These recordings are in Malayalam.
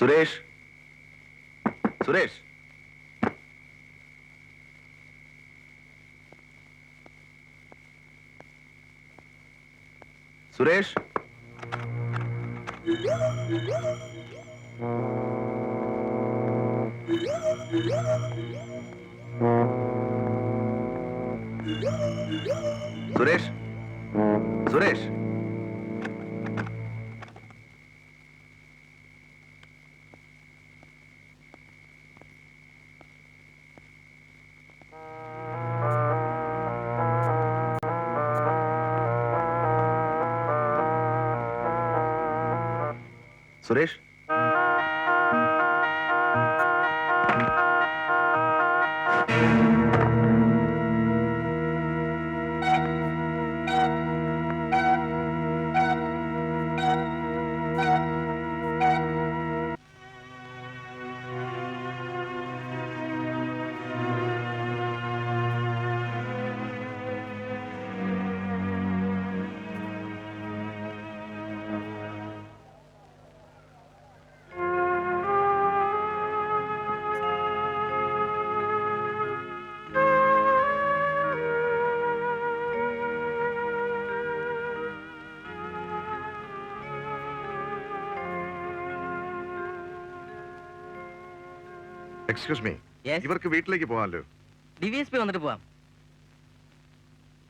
Suresh, Suresh, Suresh, Suresh, Suresh. Suresh, excuse me, Yes? ഇവർക്ക് വീട്ടിലേക്ക് പോകാമല്ലോ. DVSP വന്നിട്ട് പോവാം.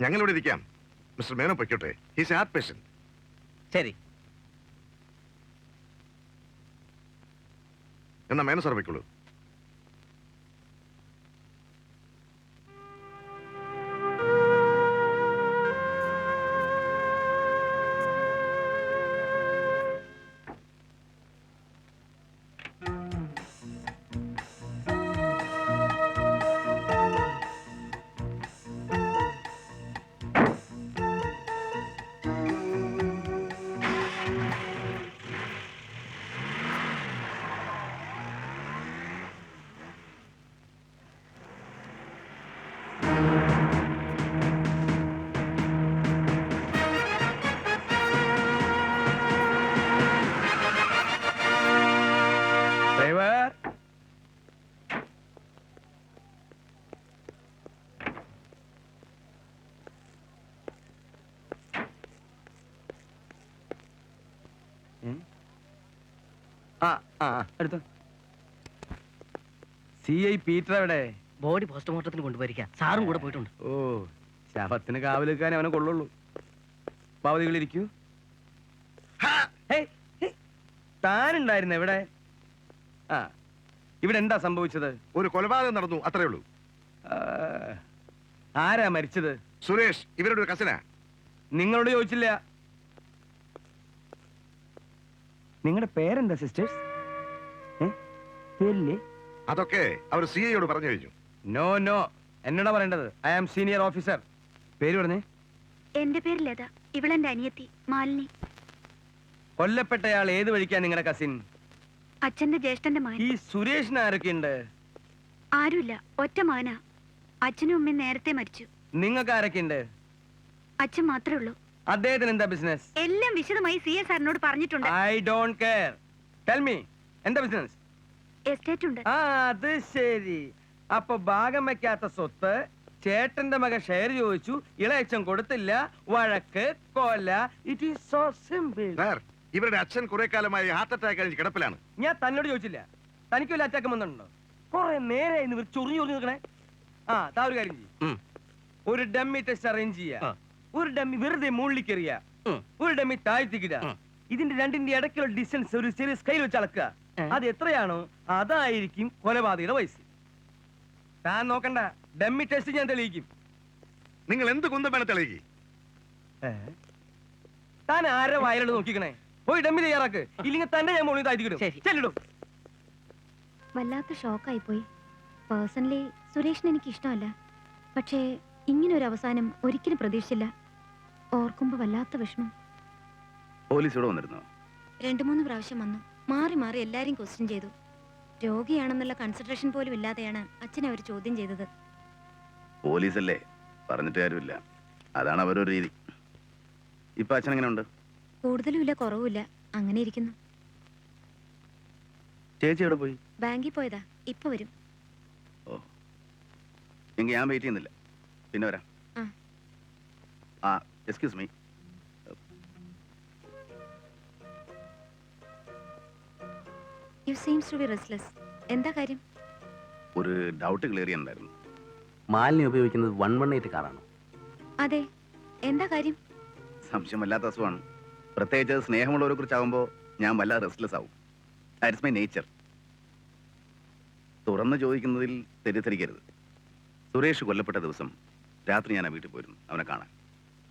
ഞങ്ങൾ ഇവിടെ ഇരിക്കാം. മിസ്റ്റർ മേനോ പൊയ്ക്കോട്ടെ. He's heart patient. ശരി. എന്നാ മേനോ സാർ പൊയ്ക്കോളൂ. എടുത്തോ. CI പീറ്റർ എവിടെ? ബോഡി പോസ്റ്റ്മോർട്ടത്തിന് കൊണ്ടുപോയിരിക്കാം. സാറും കൂടെ പോയിട്ടുണ്ട്. ഓ, ശവത്തിന് കാവലിക്കാൻ അവനെ കൊള്ളുള്ളൂ. പാവതികളിരിക്കൂ. താനുണ്ടായിരുന്ന എവിടെ? ആ, ഇവിടെ എന്താ സംഭവിച്ചത്? ഒരു കൊലപാതകം നടന്നു, അത്രേ ഉള്ളൂ. ആരാ മരിച്ചത്? സുരേഷ്, ഇവരുടെ ഒരു കസിനാ. നിങ്ങളോട് ചോദിച്ചില്ല. നിങ്ങളുടെ പേരെന്താ സിസ്റ്റേഴ്സ്? പേരില്ലേ? അതൊക്കെ അവർ CIയോട് പറഞ്ഞു കഴിഞ്ഞു. നോ നോ, എന്നോടാ പറയേണ്ടത്. I am senior officer. പേര് പറഞ്ഞേ. എന്റെ പേര് ലത. ഇവളെന്റെ അനിയത്തി മാലിനി. കൊല്ലപ്പെട്ടയാൾ ഏത് വഴിക്കാ നിങ്ങളുടെ കസിൻ? അച്ഛന്റെ ജ്യേഷ്ഠന്റെ മകൻ. ഈ സുരേഷിന് ആരൊക്കെയുണ്ട്? ആരുമില്ല, ഒറ്റ മകനാ. അച്ഛനും അമ്മയും നേരത്തെ മരിച്ചു. നിങ്ങൾക്ക് ആരൊക്കെയുണ്ട്? അച്ഛൻ മാത്രമേ ഉള്ളൂ. അദ്ദേഹത്തിന് എന്താ ബിസിനസ്? എല്ലാം വിശദമായി CA സാറിനോട് പറഞ്ഞിട്ടുണ്ട്. I don't care. Tell me, എന്താ ബിസിനസ്? എസ്റ്റേറ്റ് ഉണ്ട്. ആ, അത് ശരി. അപ്പൊ ഭാഗം വെക്കാത്ത സ്വത്ത് ചേട്ടന്റെ മകൻ ഷെയർ ചോദിച്ചു, ഇളയച്ചൻ കൊടുത്തില്ല, വഴക്ക്, കൊല. It is so simple. Sir, ഇവരുടെ അച്ഛൻ കുറെ കാലമായി ഹാർട്ട് അറ്റാക്ക് കഴിഞ്ഞ് കിടപ്പിലാണ്. ഞാൻ തന്നോട് ചോദിച്ചില്ല, തനിക്ക് വല്ല അറ്റാക്ക് വന്നിട്ടുണ്ടോ? കുറെ നേരെ ചൊറിഞ്ഞു ചൊറിഞ്ഞു നിൽക്കണേ. ആ, താ ഒരു കാര്യം ചെയ്യും. ഒരു ഡമ്മി ടെസ്റ്റ് അറേഞ്ച് ചെയ്യാ. ഒരു ഡമ്മി വെറുതെ മുകളിലേക്ക് എറിയാ, ഒരു ഡമ്മി താഴ്ത്തിക്കിട. ഇതിന്റെ രണ്ടിന്റെ ഇടയ്ക്കുള്ള ഡിസ്റ്റൻസ് ഒരു ചെറിയ സ്കെയിൽ വെച്ച് അളക്കുക. അത് എത്രയാണോ അതായിരിക്കും കൊലപാതകയുടെ വയസ്സ്. താൻ നോക്കണ്ട, ഡമ്മി ടെസ്റ്റ് ഞാൻ തെളിയിക്കും. നിങ്ങൾ എന്ത് കുന്തം വേണം തെളിയിക്കി? താൻ ആരെ വയലോട് നോക്കിക്കണേ. പോയി ഡമ്മി തയ്യാറാക്ക്, ഇല്ലെങ്കിൽ തന്നെ ഞാൻ മുകളിൽ താഴ്ത്തിക്കിടും. ചെല്ലിടും. വല്ലാത്ത ഷോക്കായി പോയി. പേഴ്സണലി സുരേഷിന് എനിക്ക് ഇഷ്ടമല്ല. പക്ഷേ ഇങ്ങനൊരു അവസാനം ഒരിക്കലും പ്രതീക്ഷിച്ചില്ല. ഓർക്കുമ്പോ വല്ലാത്ത വിഷമം. പോലീസ് ഇവിടെ വന്നിരുന്നോ? 2-3 പ്രാവശ്യം വന്നു. മാറി മാറി എല്ലാരും ക്വസ്റ്റ്യൻ ചെയ്തു. രോഗിയാണെന്നുള്ള കൺസിഡറേഷൻ പോലും ഇല്ലാതെയാണ് അച്ഛനെ അവർ ചോദ്യം ചെയ്തത്. പോലീസല്ലേ, പറഞ്ഞിട്ട് കാര്യമില്ല. അതാണ് അവരൊരു രീതി. ഇപ്പൊ അച്ഛൻ എങ്ങനെ ഉണ്ട്? കൂടുതലും ഇല്ല, കുറവുമില്ല, അങ്ങനെ ഇരിക്കുന്നു. ചേച്ചി എവിടെ പോയി? ബാങ്കിൽ പോയതാ, ഇപ്പൊ വരും. ഓ, എങ്കിൽ ഞാൻ വെയിറ്റ് ചെയ്യുന്നില്ല, പിന്നെ വരാം. ആ. ആ, excuse me. You seems to be restless. എന്താ കാര്യം? ഒരു ഡൗട്ട് ക്ലിയർ ചെയ്യാനുണ്ടായിരുന്നു. മാലിന്യം ഉപയോഗിക്കുന്നത് 118 കാറാണോ? അതെ, എന്താ കാര്യം? സംശയമല്ലാത്ത അസുഖമാണ്. പ്രത്യേകിച്ച് സ്നേഹമുള്ളവരെ കുറിച്ചാകുമ്പോൾ ഞാൻ വല്ലാതെ റെസ്റ്റ്ലെസ് ആവും. That's my nature. തുറന്ന് ചോദിക്കുന്നതിൽ തെറ്റിദ്ധരിക്കരുത്. സുരേഷ് കൊല്ലപ്പെട്ട ദിവസം രാത്രി ഞാൻ ആ വീട്ടിൽ പോയിരുന്നു അവനെ കാണാൻ.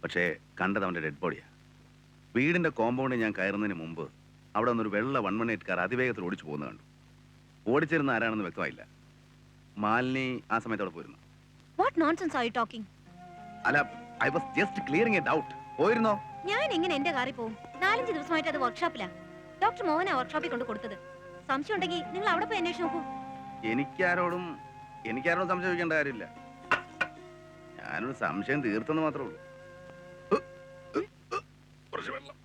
പക്ഷേ കണ്ടത് അവൻ്റെ ഡെഡ് ബോഡിയാണ്. വീടിൻ്റെ കോമ്പൗണ്ടിൽ ഞാൻ കയറുന്നതിന് മുമ്പ് അവിടെ നിന്നൊരു വെള്ള 118 കാർ അതിവേഗത്തിൽ ഓടിച്ചു പോകുന്നത് കണ്ടു. ഓടിച്ചിരുന്ന ആരാണെന്ന് വ്യക്തമായില്ല. മാലിനി ആ സമയത്ത് അവിടെ പോയിരുന്നു. What nonsense are you talking? അല്ല, I was just clearing a doubt. പോയിരുന്നോ? ഞാൻ എങ്ങനെ എന്റെ കാറിൽ പോകും? 4-5 ദിവസമായിട്ട് അത് വർക്ക്ഷോപ്പിലാ. ഡോക്ടർ മോഹന വർക്ക്ഷോപ്പിൽ കൊണ്ട് കൊടുത്തത്. സംശയം ഉണ്ടെങ്കിൽ നിങ്ങൾ അവിടെ പോയി അന്വേഷിച്ച് നോക്കൂ. എനിക്കാരോടും സംശയിക്കേണ്ട കാര്യമില്ല. ഞാനൊരു സംശയം തീർത്തെന്ന് മാത്രമേ ഉള്ളൂ. കുറച്ച് വെള്ളം.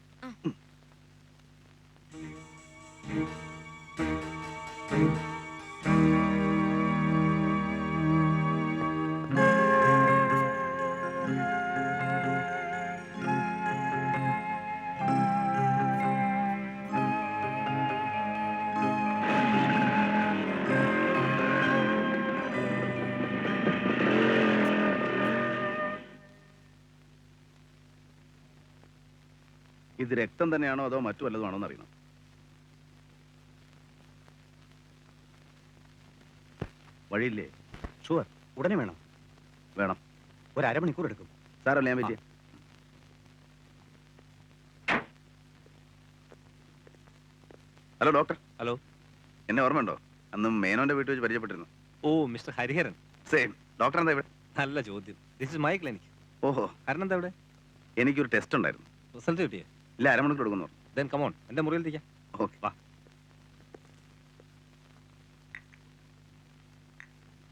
ഇത് രക്തം തന്നെയാണോ അതോ മറ്റു വല്ലതുമാണോ എന്ന് അറിയണം. വഴിയില്ലേ? ഷുവർ, ഉടനെ വേണം. വേണം. ഒരു അരമണിക്കൂർ എടുക്കും. സാറല്ലേ ഞാൻ പറ്റിയ? Hello doctor. ഹലോ. എന്നെ ഓർമ്മയുണ്ടോ? അന്ന് മേനോന്റെ വീട്ടിൽ വെച്ച് പരിചയപ്പെട്ടിരുന്നു. ഓ, മിസ്റ്റർ ഹരിഹരൻ. സെയിം. ഡോക്ടർ എന്താ ഇവിടെ? നല്ല ചോദ്യം. This is my clinic. ഓഹോ, ഹരൻ എന്താ ഇവിടെ? എനിക്കൊരു ടെസ്റ്റ് ഉണ്ടായിരുന്നു. റിസൾട്ട് കിട്ടിയേ? ഇല്ല, അരമണിക്കൂർ എടുക്കുന്നു. ദെൻ കമോൺ, എന്റെ മുറിയിലിരിക്കാം. ഓക്കെ. വാ.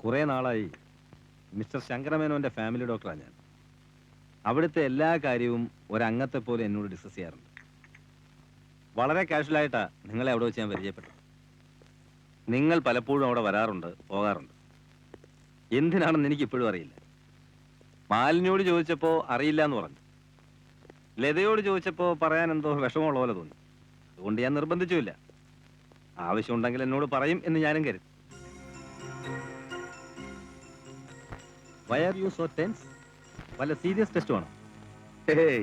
കുറേ നാളായി മിസ്റ്റർ ശങ്കരമേനോന്റെ ഫാമിലി ഡോക്ടറാണ് ഞാൻ. അവിടുത്തെ എല്ലാ കാര്യവും ഒരംഗത്തെ പോലെ എന്നോട് ഡിസ്കസ് ചെയ്യാറുണ്ട്. വളരെ കാഷ്വലായിട്ടാണ് നിങ്ങളെ അവിടെ വെച്ച് ഞാൻ പരിചയപ്പെട്ടത്. നിങ്ങൾ പലപ്പോഴും അവിടെ വരാറുണ്ട്, പോകാറുണ്ട്. എന്തിനാണെന്ന് എനിക്ക് ഇപ്പോഴും അറിയില്ല. മാലിന്യോട് ചോദിച്ചപ്പോൾ അറിയില്ല എന്ന് പറഞ്ഞു. ലതയോട് ചോദിച്ചപ്പോൾ പറയാൻ എന്തോ വിഷമമുള്ള പോലെ തോന്നി. അതുകൊണ്ട് ഞാൻ നിർബന്ധിച്ചുമില്ല. ആവശ്യമുണ്ടെങ്കിൽ എന്നോട് പറയും എന്ന് ഞാനും കരുതി. Why are you so tense? വല്ല സീരിയസ് ടെസ്റ്റ് വേണം? ഹേയ്,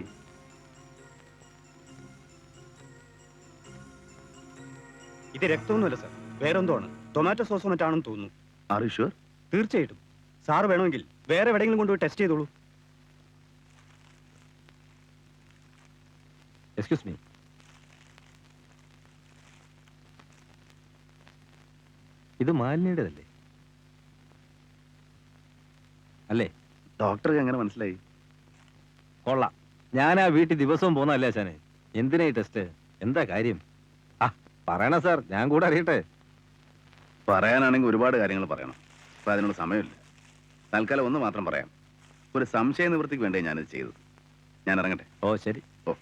ഇത് രക്തമൊന്നുമല്ല സാർ, വേറെന്തോ ആണ്. ടൊമാറ്റോ സോസോ മറ്റാണെന്ന് തോന്നുന്നു. Are you sure? തീർച്ചയായിട്ടും. സാറ് വേണമെങ്കിൽ വേറെ എവിടെയെങ്കിലും കൊണ്ടുപോയി ടെസ്റ്റ് ചെയ്തോളൂ. Excuse me. ഇത് മാലിന്യയുടേതല്ലേ? അല്ലേ? ഡോക്ടർക്ക് എങ്ങനെ മനസ്സിലായി? കൊള്ളാം. ഞാൻ ആ വീട്ടിൽ ദിവസവും പോകുന്നതല്ലേ അച്ഛനെ. എന്തിനാ ഈ ടെസ്റ്റ്? എന്താ കാര്യം? ആ പറയണ സാർ, ഞാൻ കൂടെ അറിയട്ടെ. പറയാനാണെങ്കിൽ ഒരുപാട് കാര്യങ്ങൾ പറയണം. അപ്പൊ അതിനുള്ള സമയമില്ല. തൽക്കാലം ഒന്ന് മാത്രം പറയാം. ഒരു സംശയ നിവൃത്തിക്ക് വേണ്ടേ ഞാനിത് ചെയ്തത്. ഞാൻ ഇറങ്ങട്ടെ. ഓ ശരി. ഓ.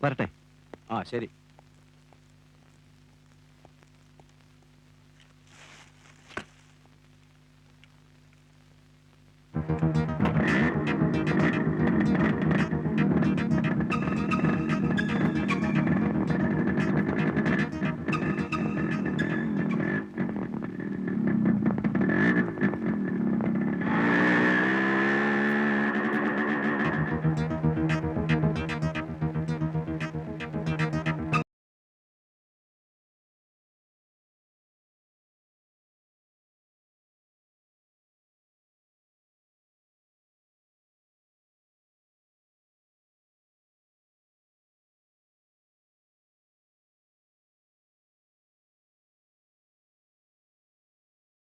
വരട്ടെ. ആ ശരി.